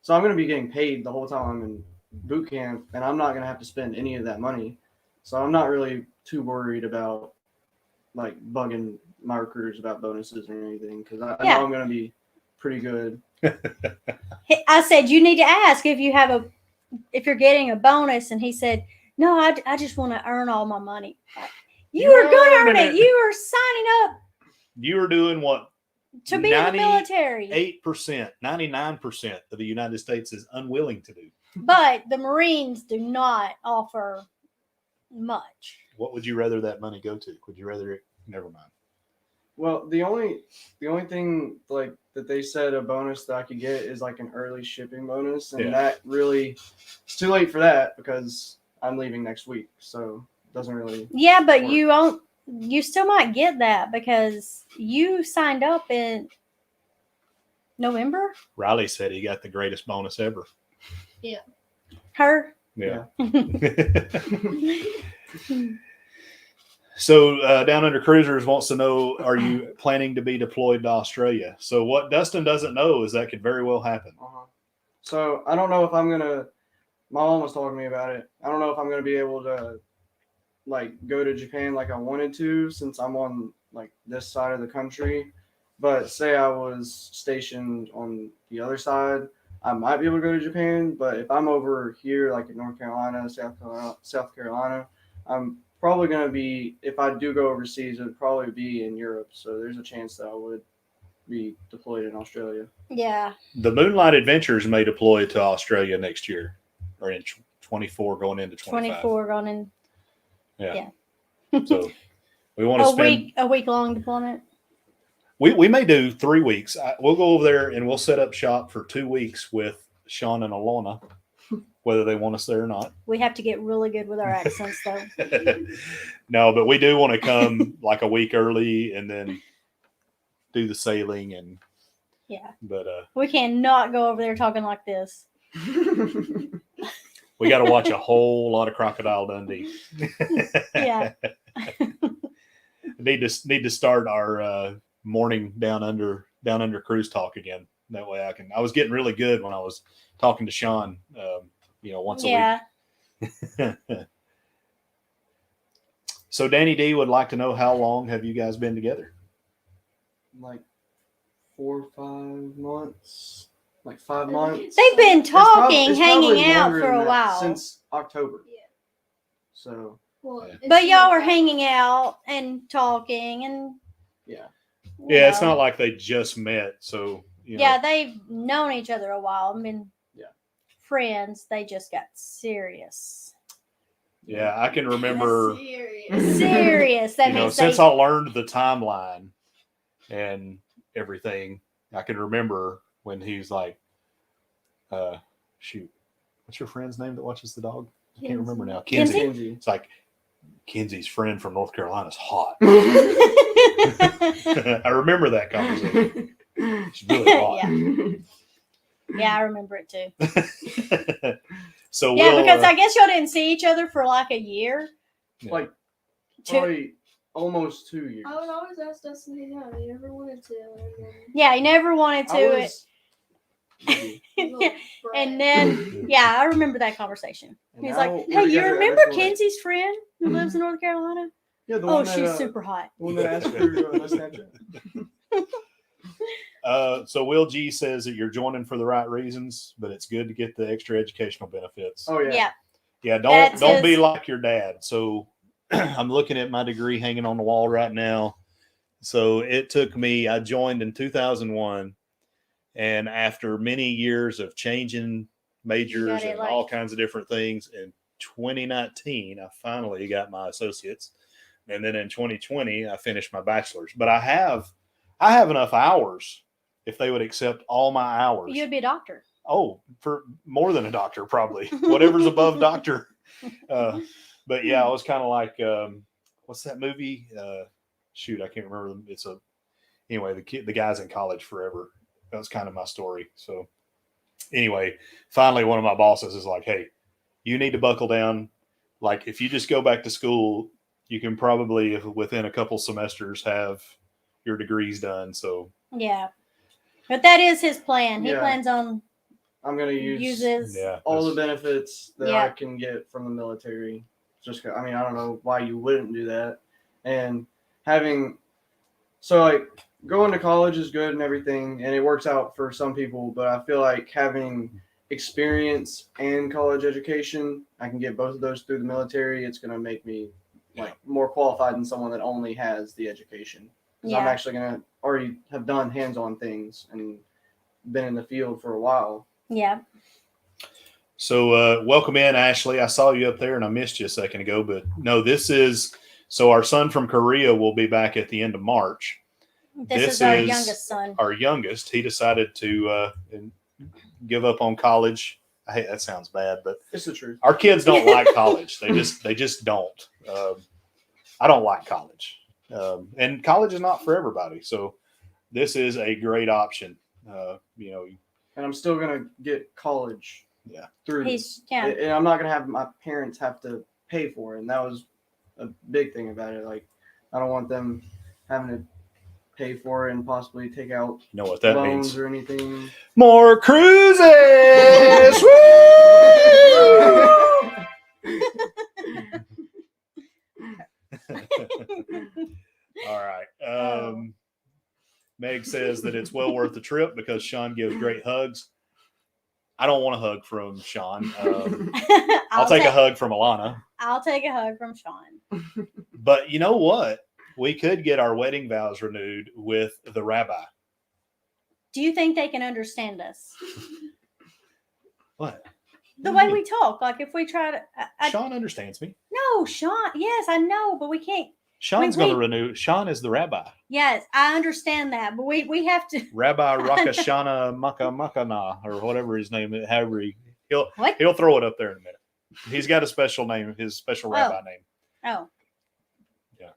so I'm going to be getting paid the whole time I'm in boot camp, and I'm not going to have to spend any of that money. So I'm not really too worried about, bugging my recruiters about bonuses or anything, because I know I'm going to be pretty good. I said, you need to ask if you're getting a bonus. And he said, no, I just want to earn all my money. You are going to earn it. You are signing up You are doing what to be in the military. 8%, 99% of the United States is unwilling to do. But the Marines do not offer much. What would you rather that money go to? Would you rather it? Never mind. Well, the only thing that they said a bonus that I could get is an early shipping bonus, and that really, it's too late for that because I'm leaving next week, so it doesn't really. Yeah, but work. you still might get that because you signed up in November. Riley said he got the greatest bonus ever. Her. Yeah. So Down Under Cruisers wants to know, are you planning to be deployed to Australia? So what Dustin doesn't know is that could very well happen. So I don't know if I'm gonna. My mom was talking to me about it. I don't know if I'm gonna be able to go to Japan like I wanted to, since I'm on like this side of the country. But say I was stationed on the other side, I might be able to go to Japan. But if I'm over here, like in North Carolina, South Carolina, I'm probably going to be, if I do go overseas, it would probably be in Europe. So there's a chance that I would be deployed in Australia. Yeah. The Moonlight Adventures may deploy to Australia next year, or in 24 going into 25. 24 going in. Yeah. Yeah. So we want to spend a week long deployment. We may do 3 weeks. We'll go over there and we'll set up shop for 2 weeks with Sean and Alona, whether they want us there or not. We have to get really good with our accents, though. No, but we do want to come like a week early and then do the sailing and Yeah. But We cannot go over there talking like this. we got to watch a whole lot of Crocodile Dundee. Yeah. Need to start our morning down under cruise talk again. That way I was getting really good when I was talking to Sean, once a week. So Danny D would like to know, how long have you guys been together? Like 4 or 5 months. Like 5 months. They've been It's probably hanging out longer for than a that, while. since October. Yeah. So Well, Yeah. it's But y'all not were that- hanging out and talking and yeah. you Yeah, it's know. not like they just met. So Yeah, they've known each other a while and been friends. They just got serious. Yeah, I can remember. Serious. Serious. That means Since they I learned the timeline and everything, I can remember when he's like, shoot, what's your friend's name that watches the dog? I can't remember now. Kenzie? Kenzie. It's like, Kenzie's friend from North Carolina is hot. yeah. I remember that conversation. She's really hot. Yeah, I remember it too. So Yeah, we'll, because I guess y'all didn't see each other for like a year. Like Two. probably almost 2 years. I would always ask Dustin to hang out. He never wanted to. And then Yeah, he never wanted to. I was- Yeah. And then, yeah, I remember that conversation. And He's now like, we're "Hey, you together remember ever so, like- Kenzie's friend who lives in North Carolina? Yeah, the Oh, one that, she's super hot." The one that asked for my Snapchat. So Will G says that you're joining for the right reasons, but it's good to get the extra educational benefits. Oh yeah. Yeah. Yeah, That's don't be his- like your dad. So I'm looking at my degree hanging on the wall right now. So it took me, I joined in 2001, and after many years of changing majors it, and like- all kinds of different things, in 2019 I finally got my associates, and then in 2020 I finished my bachelor's. But I have enough hours if they would accept all my hours. You'd be a doctor. Oh, for more than a doctor, probably. Whatever's above doctor. But yeah, I was kind of like, what's that movie? Shoot, I can't remember. Anyway, the guy's in college forever. That was kind of my story. So anyway, finally, one of my bosses is like, "Hey, you need to buckle down. Like, if you just go back to school, you can probably within a couple semesters have your degrees done." So Yeah. But that is his plan. He Yeah. plans on I'm gonna use uses. yeah, all the benefits that Yeah. I can get from the military. Just, I mean, I don't know why you wouldn't do that. And going to college is good and everything, and it works out for some people. But I feel like having experience and college education, I can get both of those through the military. It's gonna make me more qualified than someone that only has the education. Because I'm Yeah. actually gonna already have done hands-on things and been in the field for a while. Yeah. So welcome in, Ashley. I saw you up there and I missed you a second ago, but no, so our son from Korea will be back at the end of March. This is our youngest son. Our youngest, he decided to give up on college. I hate that sounds bad, but It's the truth. our kids don't like college. They just don't. I don't like college, and college is not for everybody. So this is a great option. And I'm still gonna get college. Yeah. Through He's this. yeah. And I'm not gonna have my parents have to pay for it. And that was a big thing about it. Like, I don't want them having to pay for it and possibly take out You know what that loans means? or anything. More cruises. Woo! All right. Oh. Meg says that it's well worth the trip because Sean gives great hugs. I don't want a hug from Sean. I'll take a hug from Alana. I'll take a hug from Sean. But you know what? We could get our wedding vows renewed with the rabbi. Do you think they can understand us? What? The way we talk, like if we try to. Sean understands me. No, Sean. Yes, I know, but we can't. Sean's going to renew. Sean is the rabbi. Yes, I understand that, but we have to. Rabbi Rakashana Makana or whatever his name is. However, What? he'll throw it up there in a minute. He's got a special name, his special rabbi name. Oh. Yeah.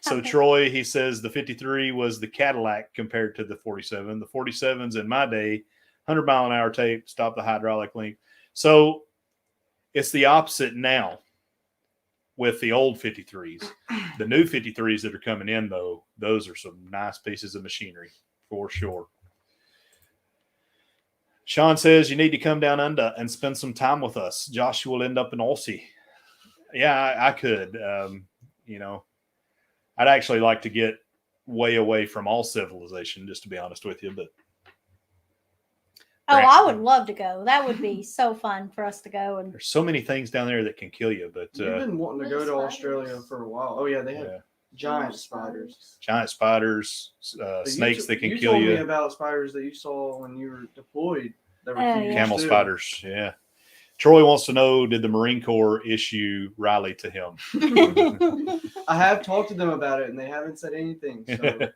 So Troy, he says the 53 was the Cadillac compared to the 47. The 47s in my day, 100-mile-an-hour tape, stop the hydraulic link. So it's the opposite now with the old 53s. The new 53s that are coming in, though, those are some nice pieces of machinery for sure. Sean says you need to come down under and spend some time with us. Josh will end up in Aussie. Yeah, I could. I'd actually like to get way away from all civilization, just to be honest with you. But I would love to go. That would be so fun for us to go. And there's so many things down there that can kill you. But you've been wanting to go to Australia for a while. Oh yeah, they have giant spiders. Giant spiders, snakes that can kill you. You told me about spiders that you saw when you were deployed. That were camel spiders. Yeah. Troy wants to know, did the Marine Corps issue Riley to him? I have talked to them about it, and they haven't said anything. So.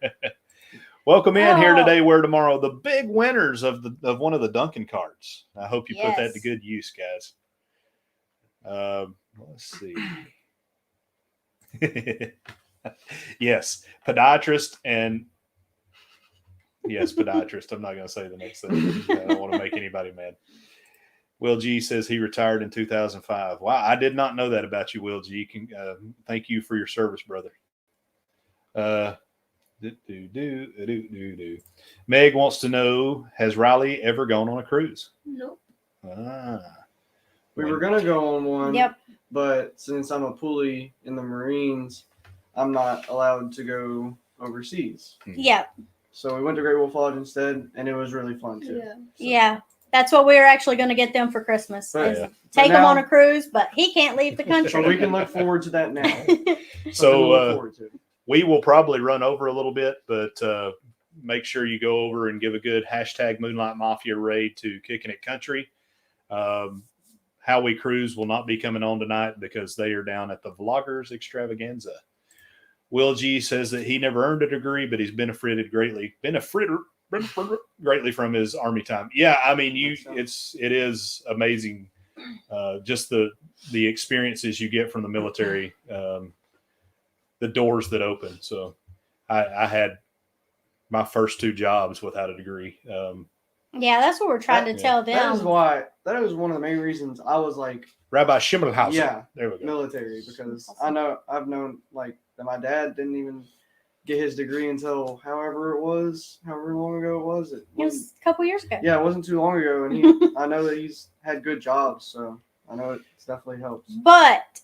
Welcome in here today, where tomorrow, the big winners of one of the Duncan cards. I hope you put that to good use, guys. Let's see. Yes, podiatrist and podiatrist. I'm not going to say the next thing. I don't want to make anybody mad. Will G says he retired in 2005. Wow, I did not know that about you, Will G. Thank you for your service, brother. Meg wants to know, has Riley ever gone on a cruise? Nope. We were going to go on one. Yep. But since I'm a pulley in the Marines, I'm not allowed to go overseas. Yep. So we went to Great Wolf Lodge instead, and it was really fun too. Yeah. So. Yeah. That's what we were actually going to get them for Christmas. But, take him on a cruise, but he can't leave the country. So we can look forward to that now. So we will probably run over a little bit, but make sure you go over and give a good hashtag Moonlight Mafia raid to Kicking It Country. How We Cruise will not be coming on tonight because they are down at the Vloggers Extravaganza. Will G says that he never earned a degree, but he's benefited greatly from his Army time. Yeah, I mean, it is amazing, just the experiences you get from the military, the doors that open. So I had my first 2 jobs without a degree. Yeah, that's what we're trying to tell them. That was one of the main reasons I was like Rabbi Schimmelhausen. Yeah, there we go. Military, because I've known like that my dad didn't even get his degree until however long ago it was. It was a couple years ago. Yeah, it wasn't too long ago, and I know that he's had good jobs, so I know it definitely helps. But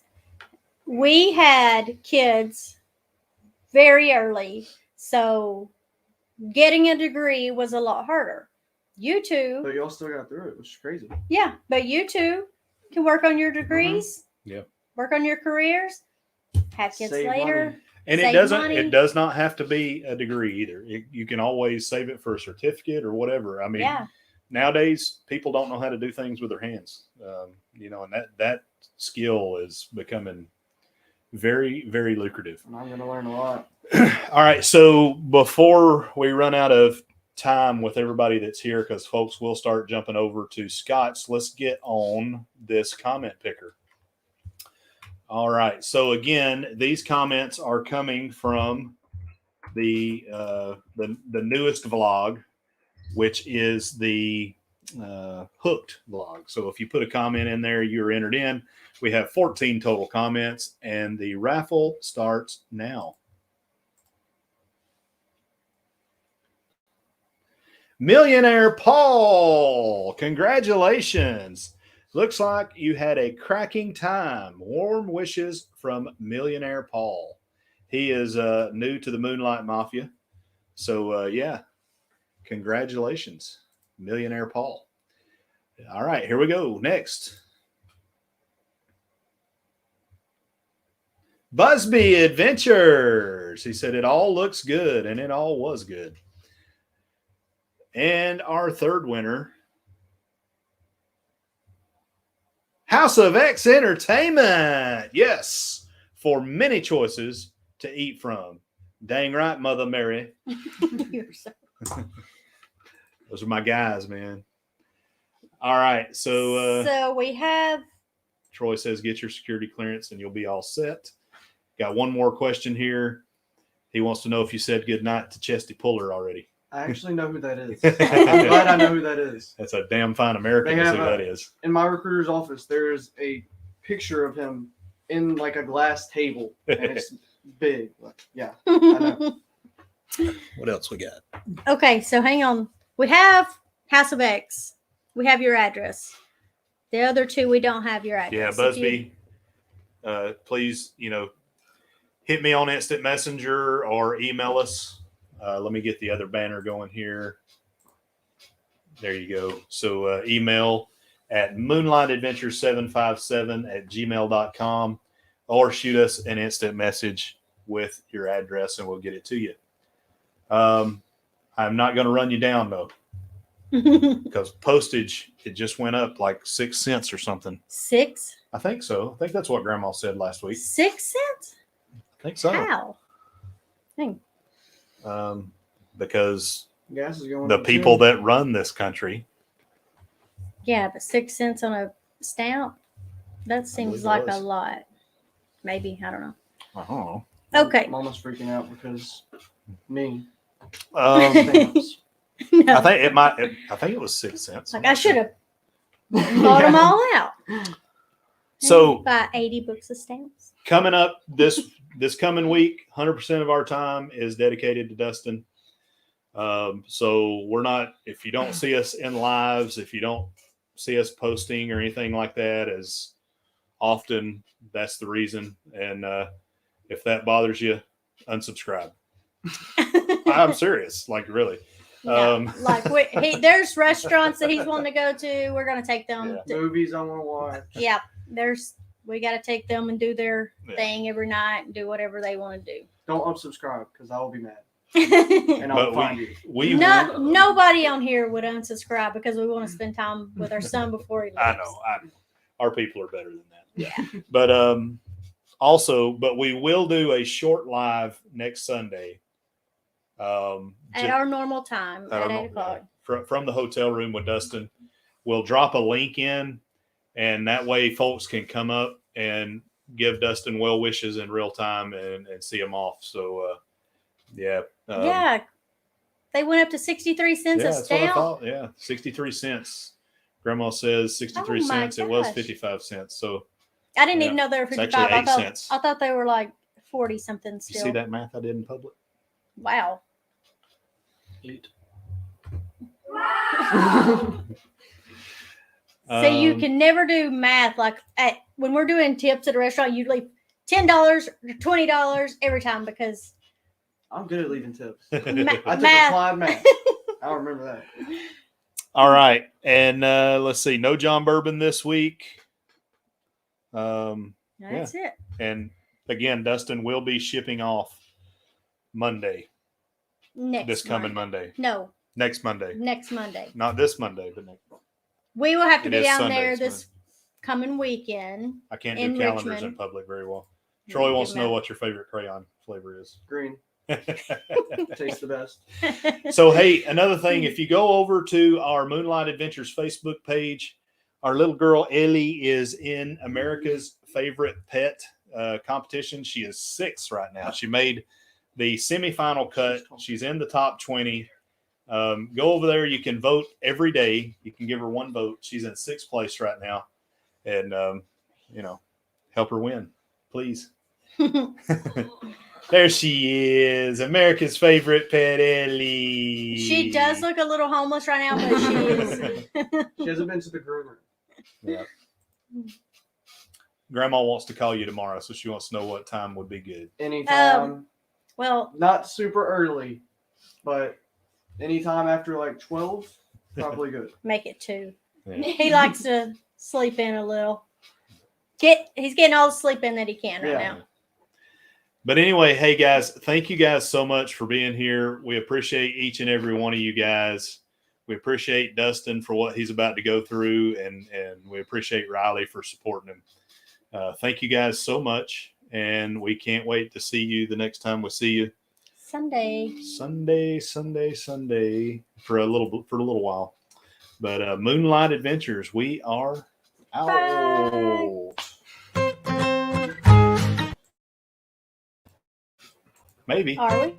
we had kids very early, so getting a degree was a lot harder. You two, but y'all still got through it, which is crazy. Yeah, but you two can work on your degrees. Mm-hmm. Yeah, work on your careers, have kids Save later. Money. And it does not have to be a degree either. You can always save it for a certificate or whatever. I mean, nowadays people don't know how to do things with their hands, and that skill is becoming very, very lucrative. And I'm going to learn a lot. All right. So before we run out of time with everybody that's here, because folks will start jumping over to Scott's, let's get on this comment picker. All right. So again, these comments are coming from the newest vlog, which is the Hooked vlog. So if you put a comment in there, you're entered in. We have 14 total comments, and the raffle starts now. Millionaire Paul, congratulations. Looks like you had a cracking time. Warm wishes from Millionaire Paul. He is new to the Moonlight Mafia. So, yeah, congratulations, Millionaire Paul. All right, here we go. Next. Busby Adventures. He said, it all looks good, and it all was good. And our third winner, House of X Entertainment. Yes, for many choices to eat from. Dang right, Mother Mary. You're so- Those are my guys, man. All right, so so we have Troy says, get your security clearance and you'll be all set. Got one more question here. He wants to know if you said goodnight to Chesty Puller already. I actually know who that is. I'm glad I know who that is. That's a damn fine American. They Is have who that is. In my recruiter's office, there's a picture of him in like a glass table, and it's big. Yeah, I know. What else we got? Okay, so hang on. We have House of X. We have your address. The other two, we don't have your Yeah, address. If you- Busby, please, hit me on Instant Messenger or email us. Let me get the other banner going here. There you go. So email at moonlightadventure757@gmail.com or shoot us an instant message with your address and we'll get it to you. I'm not going to run you down though, because postage, it just went up like 6 cents or something. 6? I think so. I think that's what Grandma said last week. 6 cents? I think so. How? Because Gas is going the up, people too. that run this country, Yeah, but 6 cents on a stamp? That seems believe it like a was. lot. Maybe. I don't know. I don't know. Okay. Mama's freaking out because me. I No. think it was 6 cents. Like I should have bought them all out. So Buy 80 books of stamps. coming up this coming week, 100% of our time is dedicated to Dustin. So we're not, if you don't see us in lives, if you don't see us posting or anything like that as often, that's the reason. And if that bothers you, unsubscribe. I'm serious, like really. No, like there's restaurants that he's wanting to go to. We're gonna take them. Yeah. Movies I want to watch. Yeah, we got to take them and do their Yeah. thing every night and do whatever they want to Don't unsubscribe because I will be mad do. and I'll But find you. we Nobody on here would unsubscribe because we want to spend time with our son before he leaves. I know. Our people are better than that. Yeah. But but we will do a short live next Sunday. At our normal time I at don't 8 know, o'clock. from the hotel room with Dustin. We'll drop a link in, and that way folks can come up and give Dustin well wishes in real time and see him off. So, yeah. Yeah. They went up to 63 cents Yeah, a that's what I stamp. thought. Yeah, 63 cents. Grandma says 63 Oh my cents. It was gosh. 55 cents. So I didn't Yeah. even know they were It's 55. actually 8 cents. I thought they were like 40 something you still. see that math I did in public? Wow. So you can never do math like when we're doing tips at a restaurant. You leave $10 or $20 every time because I'm good at leaving tips. ma- I took math. applied math. I remember that. All right. And let's see. No John Bourbon this week. That's it. And again, Dustin will be shipping off Monday, Next coming Monday. Monday. No, Next Monday. next Monday. Not this Monday, but next. We will have to It be is down Sunday, there it's this coming weekend. I can't In do calendars in Richmond. public very well. Troy Yeah, wants to know good what your favorite crayon flavor is. Green. Tastes the best. So, hey, another thing, if you go over to our Moonlight Adventures Facebook page, our little girl Ellie is in America's Favorite Pet competition. She is 6 right now. She made the semifinal cut. She's in the top 20. Go over there. You can vote every day. You can give her one vote. She's in 6th place right now. And, help her win, please. There she is, America's favorite pet, Ellie. She does look a little homeless right now, but she is. She hasn't been to the groomer. Yeah. Grandma wants to call you tomorrow, so she wants to know what time would be good. Anytime. Well, Not super early, but anytime after like 12, probably good. make it 2. Yeah. He likes to sleep in a little. He's getting all the sleep in that he can right now. But anyway, hey guys, thank you guys so much for being here. We appreciate each and every one of you guys. We appreciate Dustin for what he's about to go through, and we appreciate Riley for supporting him. Thank you guys so much, and we can't wait to see you the next time we see you. Sunday For a little while. But Moonlight Adventures, we are out. Bye. Maybe. Are we?